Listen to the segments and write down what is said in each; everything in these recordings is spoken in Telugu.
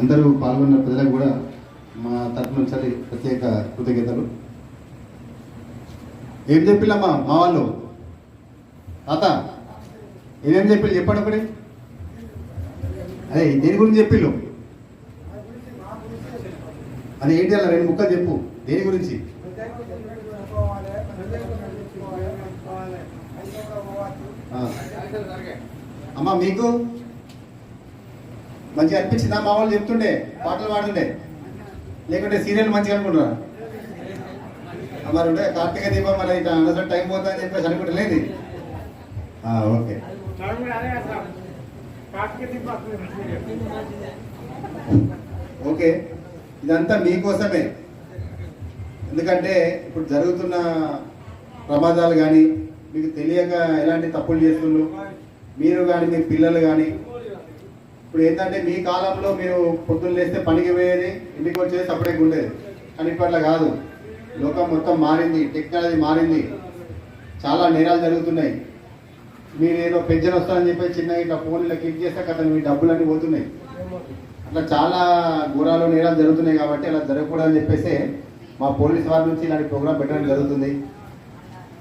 అందరూ పాల్గొన్న ప్రజలకు కూడా మా తరఫు నుంచి ప్రత్యేక కృతజ్ఞతలు. ఏం చెప్పిల్లమ్మా మా వాళ్ళు తాత ఏమేం చెప్పి చెప్పండి ఒకటి. అదే దేని గురించి చెప్పిల్లు అది ఏంటి అలా 2 ముక్కలు చెప్పు. దేని గురించి? అమ్మా మీకు మంచిగా అనిపించిందా? మా వాళ్ళు చెప్తుండే పాటలు పాడుతుండే లేకుంటే సీరియల్ మంచిగా అనుకుంటున్నా మరి ఉంటే కార్తీక దీపం మరి అనవసరం టైం పోతుందా అని చెప్పేసి అనుకుంటలేదు. ఓకే ఓకే ఇదంతా మీకోసమే. ఎందుకంటే ఇప్పుడు జరుగుతున్న ప్రమాదాలు కానీ మీకు తెలియక ఎలాంటి తప్పులు చేస్తున్నారు మీరు కానీ మీ పిల్లలు కానీ. ఇప్పుడు ఏంటంటే మీ కాలంలో మీరు పొద్దున్న లేస్తే పనికి పోయేది ఇంటికి వచ్చేది సపరేట్గా ఉండేది. కానీ ఇప్పుడు అట్లా కాదు. లోకం మొత్తం మారింది, టెక్నాలజీ మారింది, చాలా నేరాలు జరుగుతున్నాయి. మీరు ఏదో పెన్షన్ వస్తారని చెప్పి చిన్న ఇట్లా ఫోన్ ఇలా క్లిక్ చేస్తే కదా మీ డబ్బులన్నీ పోతున్నాయి. అట్లా చాలా ఘోరాలు నేరాలు జరుగుతున్నాయి. కాబట్టి అలా జరగకూడదని చెప్పేసి మా పోలీస్ వారి నుంచి ఇలాంటి ప్రోగ్రాం పెట్టడం జరుగుతుంది.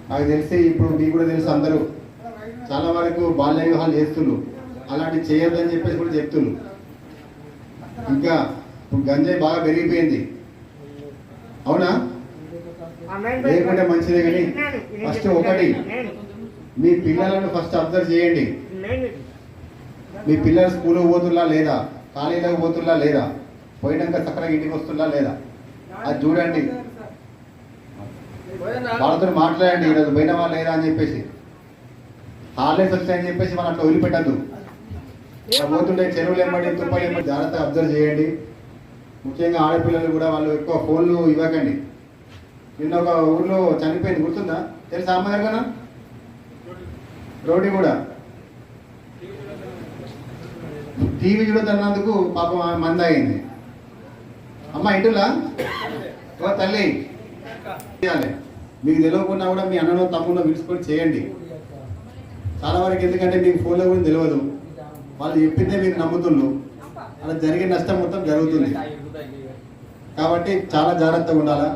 నాకు తెలిసి ఇప్పుడు మీకు కూడా తెలుసు అందరూ చాలా వరకు బాల్య వివాహాలు చేస్తున్నారు. అలాంటివి చేయొద్దని చెప్పేసి కూడా చెప్తున్నారు. ఇంకా ఇప్పుడు గంజాయి బాగా పెరిగిపోయింది. అవునా? లేకుంటే మంచిదే. కానీ ఫస్ట్ ఒకటి మీ పిల్లలను ఫస్ట్ అబ్జర్వ్ చేయండి. మీ పిల్లలు స్కూల్కి పోతున్నా లేదా, కాలేజీలోకి పోతున్నా లేదా, పోయినాక చక్కగా ఇంటికి వస్తున్నా లేదా అది చూడండి. వాళ్ళతో మాట్లాడండి ఈరోజు పోయినవా లేదా అని చెప్పేసి. హాలిడేస్ వచ్చాయని చెప్పేసి మనం అట్లా వదిలిపెట్టద్దు. పోతుంటే చెరువులు ఎమ్మడి తుప్పలు ఎమ్మడి జాగ్రత్తగా అబ్జర్వ్ చేయండి. ముఖ్యంగా ఆడపిల్లలు కూడా వాళ్ళు ఎక్కువ ఫోన్లు ఇవ్వకండి. నిన్న ఒక ఊర్లో చనిపోయింది, గుర్తుందా? తెలుసా అమ్మగారు కదా? రోడ్డు కూడా టీవీ చూడదన్నందుకు పాపం మంది అయింది. అమ్మ ఇంటులా తల్లి చేయాలి. మీకు తెలియకుండా కూడా మీ అన్ననో తమ్మునో పిలుచుకొని చేయండి. చాలా వరకు ఎందుకంటే మీకు ఫోన్లో కూడా తెలియదు, వాళ్ళు చెప్పిందే మీరు నమ్ముతున్నారు. అలా జరిగే నష్టం మొత్తం జరుగుతుంది. కాబట్టి చాలా జాగ్రత్తగా ఉండాలా.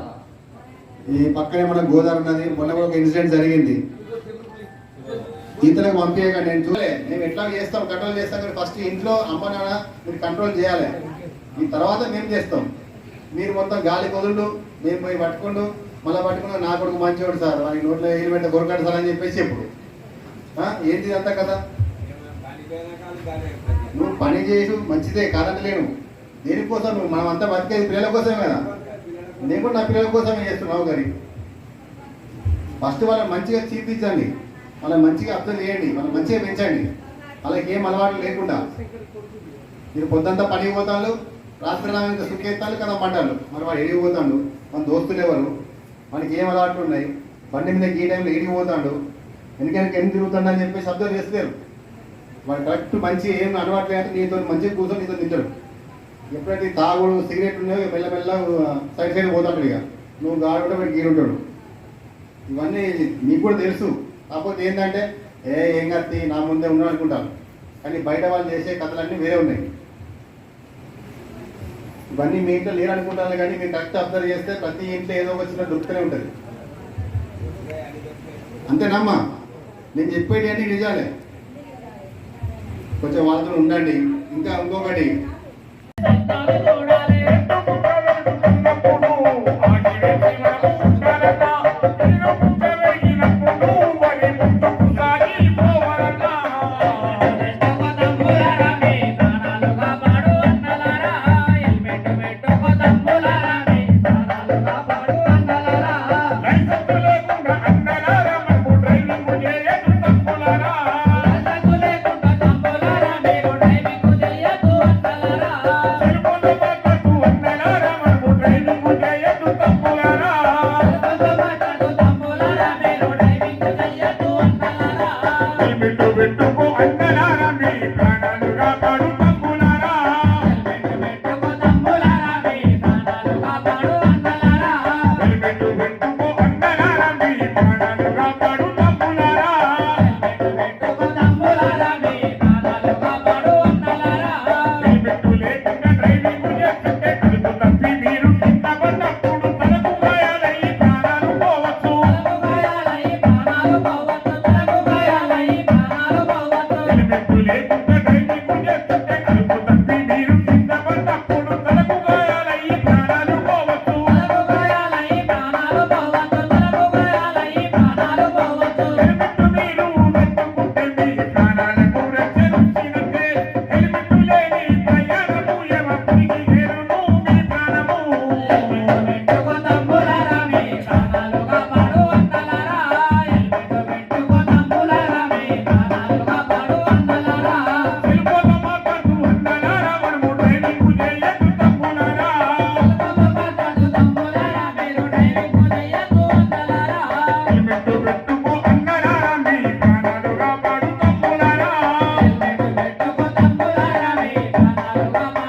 ఈ పక్కనే మన గోదావరి ఉన్నది. మొన్న కూడా ఒక ఇన్సిడెంట్ జరిగింది. ఈతలకు పంపించక నేను చూడలే. మేము ఎట్లా చేస్తాం, కంట్రోల్ చేస్తాం. కానీ ఫస్ట్ ఇంట్లో అమ్మ నాన్న మీరు కంట్రోల్ చేయాలి. ఈ తర్వాత మేము చేస్తాం. మీరు మొత్తం గాలి కొదులు మేము పోయి పట్టుకుంటూ మళ్ళీ పట్టుకున్నా నా కొడుకు మంచివాడు సార్, వాడి నోట్లో ఏలు పెట్ట కొరకాడు సార్ అని చెప్పేసి ఎప్పుడు ఏంటి అంతా కదా. నువ్వు పని చేసు మంచిదే కాదంటలేను. దేనికోసం నువ్వు మనం అంతా బతికేది పిల్లల కోసమే కదా. నేను కూడా నా పిల్లల కోసమే చేస్తున్నావు. కానీ ఫస్ట్ వాళ్ళని మంచిగా చూపించండి, వాళ్ళని మంచిగా అబ్జర్వ్ చేయండి, వాళ్ళని మంచిగా పెంచండి. వాళ్ళకి ఏం అలవాట్లు లేకుండా. మీరు పొద్దంతా పనికి పోతాను, రాత్రి రాగా సుఖేస్తాను కదా పడ్డాను. మరి వాడు ఎడిగి పోతాడు, మన దోస్తులు ఎవరు, మనకి ఏం అలవాట్లు ఉన్నాయి, బండి మీద ఈ టైంలో ఎడిగి పోతాడు, ఎందుకంటే ఎన్ని తిరుగుతాడు అని చెప్పేసి అబ్జర్వ్ చేస్తారు. వాడు కరెక్ట్ మంచి ఏం అలవాట్లు అంటే నీతో మంచిగా కూర్చొని నీతో తింటాడు. ఎప్పుడైతే తాగుడు సిగరెట్ ఉన్నాయో మెల్లమెల్ల సైడ్ సైడ్ పోతాడు. ఇక నువ్వు గాడు వాడు గీరుంటాడు. ఇవన్నీ నీకు కూడా తెలుసు. కాకపోతే ఏంటంటే ఏం కత్తి నా ముందే ఉన్నాడు అనుకుంటాను. కానీ బయట వాళ్ళు చేసే కథలన్నీ వేరే ఉన్నాయి. ఇవన్నీ మీ ఇంట్లో లేరు అనుకుంటాను. కానీ మీరు కరెక్ట్ అబ్జర్వ్ చేస్తే ప్రతి ఇంట్లో ఏదో ఒక చిన్న దొరుకుతూనే ఉంటుంది. అంతేనమ్మా? నేను చెప్పేటి అన్ని నిజాలే. కొంచెం వాళ్ళతో ఉండండి. ఇంకా ఇంకొకటి డ్రైవింగ్ రామ